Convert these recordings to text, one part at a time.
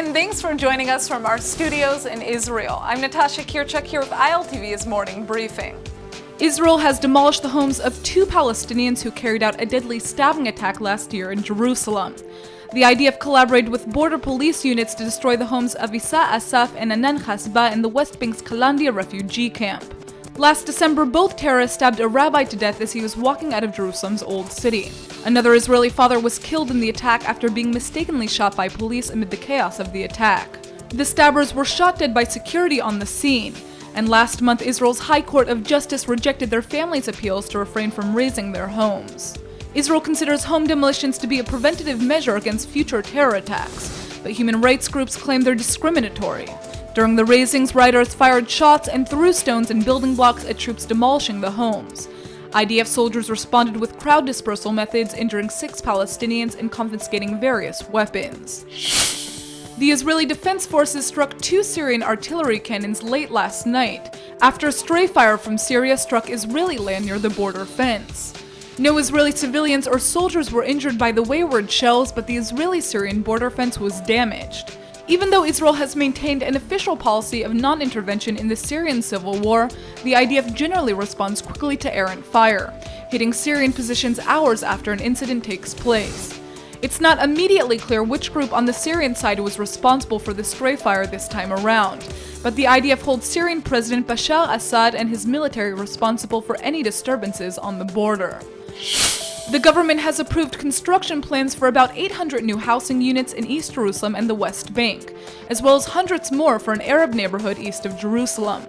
and thanks for joining us from our studios in Israel. I'm Natasha Kirchuk here with ILTV's Morning Briefing. Israel has demolished the homes of 2 Palestinians who carried out a deadly stabbing attack last year in Jerusalem. The IDF collaborated with border police units to destroy the homes of Isa Asaf and Anan Hasba in the West Bank's Kalandia refugee camp. Last December, both terrorists stabbed a rabbi to death as he was walking out of Jerusalem's Old City. Another Israeli father was killed in the attack after being mistakenly shot by police amid the chaos of the attack. The stabbers were shot dead by security on the scene, and last month Israel's High Court of Justice rejected their families' appeals to refrain from razing their homes. Israel considers home demolitions to be a preventative measure against future terror attacks, but human rights groups claim they're discriminatory. During the razings, rioters fired shots and threw stones and building blocks at troops demolishing the homes. IDF soldiers responded with crowd dispersal methods, injuring 6 Palestinians and confiscating various weapons. The Israeli Defense Forces struck 2 Syrian artillery cannons late last night, after a stray fire from Syria struck Israeli land near the border fence. No Israeli civilians or soldiers were injured by the wayward shells, but the Israeli-Syrian border fence was damaged. Even though Israel has maintained an official policy of non-intervention in the Syrian civil war, the IDF generally responds quickly to errant fire, hitting Syrian positions hours after an incident takes place. It's not immediately clear which group on the Syrian side was responsible for the stray fire this time around, but the IDF holds Syrian President Bashar al-Assad and his military responsible for any disturbances on the border. The government has approved construction plans for about 800 new housing units in East Jerusalem and the West Bank, as well as hundreds more for an Arab neighborhood east of Jerusalem.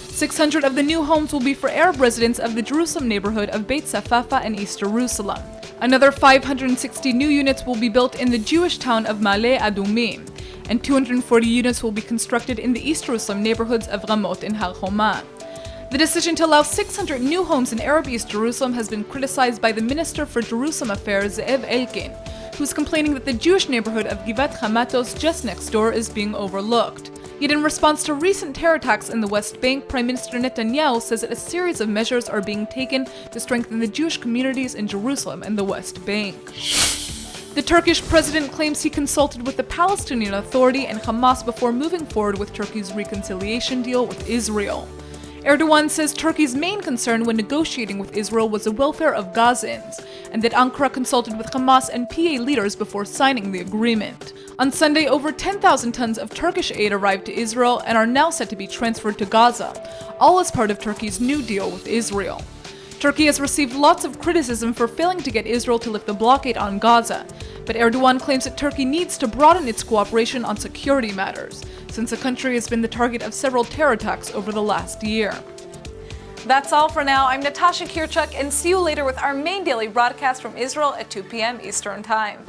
600 of the new homes will be for Arab residents of the Jerusalem neighborhood of Beit Safafa and East Jerusalem. Another 560 new units will be built in the Jewish town of Ma'ale Adumim, and 240 units will be constructed in the East Jerusalem neighborhoods of Ramot and Har Homa. The decision to allow 600 new homes in Arab East Jerusalem has been criticized by the Minister for Jerusalem Affairs, Ze'ev Elkin, who's complaining that the Jewish neighborhood of Givat Hamatos just next door is being overlooked. Yet in response to recent terror attacks in the West Bank, Prime Minister Netanyahu says that a series of measures are being taken to strengthen the Jewish communities in Jerusalem and the West Bank. The Turkish president claims he consulted with the Palestinian Authority and Hamas before moving forward with Turkey's reconciliation deal with Israel. Erdogan says Turkey's main concern when negotiating with Israel was the welfare of Gazans, and that Ankara consulted with Hamas and PA leaders before signing the agreement. On Sunday, over 10,000 tons of Turkish aid arrived to Israel and are now set to be transferred to Gaza, all as part of Turkey's new deal with Israel. Turkey has received lots of criticism for failing to get Israel to lift the blockade on Gaza, but Erdogan claims that Turkey needs to broaden its cooperation on security matters, since the country has been the target of several terror attacks over the last year. That's all for now. I'm Natasha Kirchuk, and see you later with our main daily broadcast from Israel at 2 p.m. Eastern Time.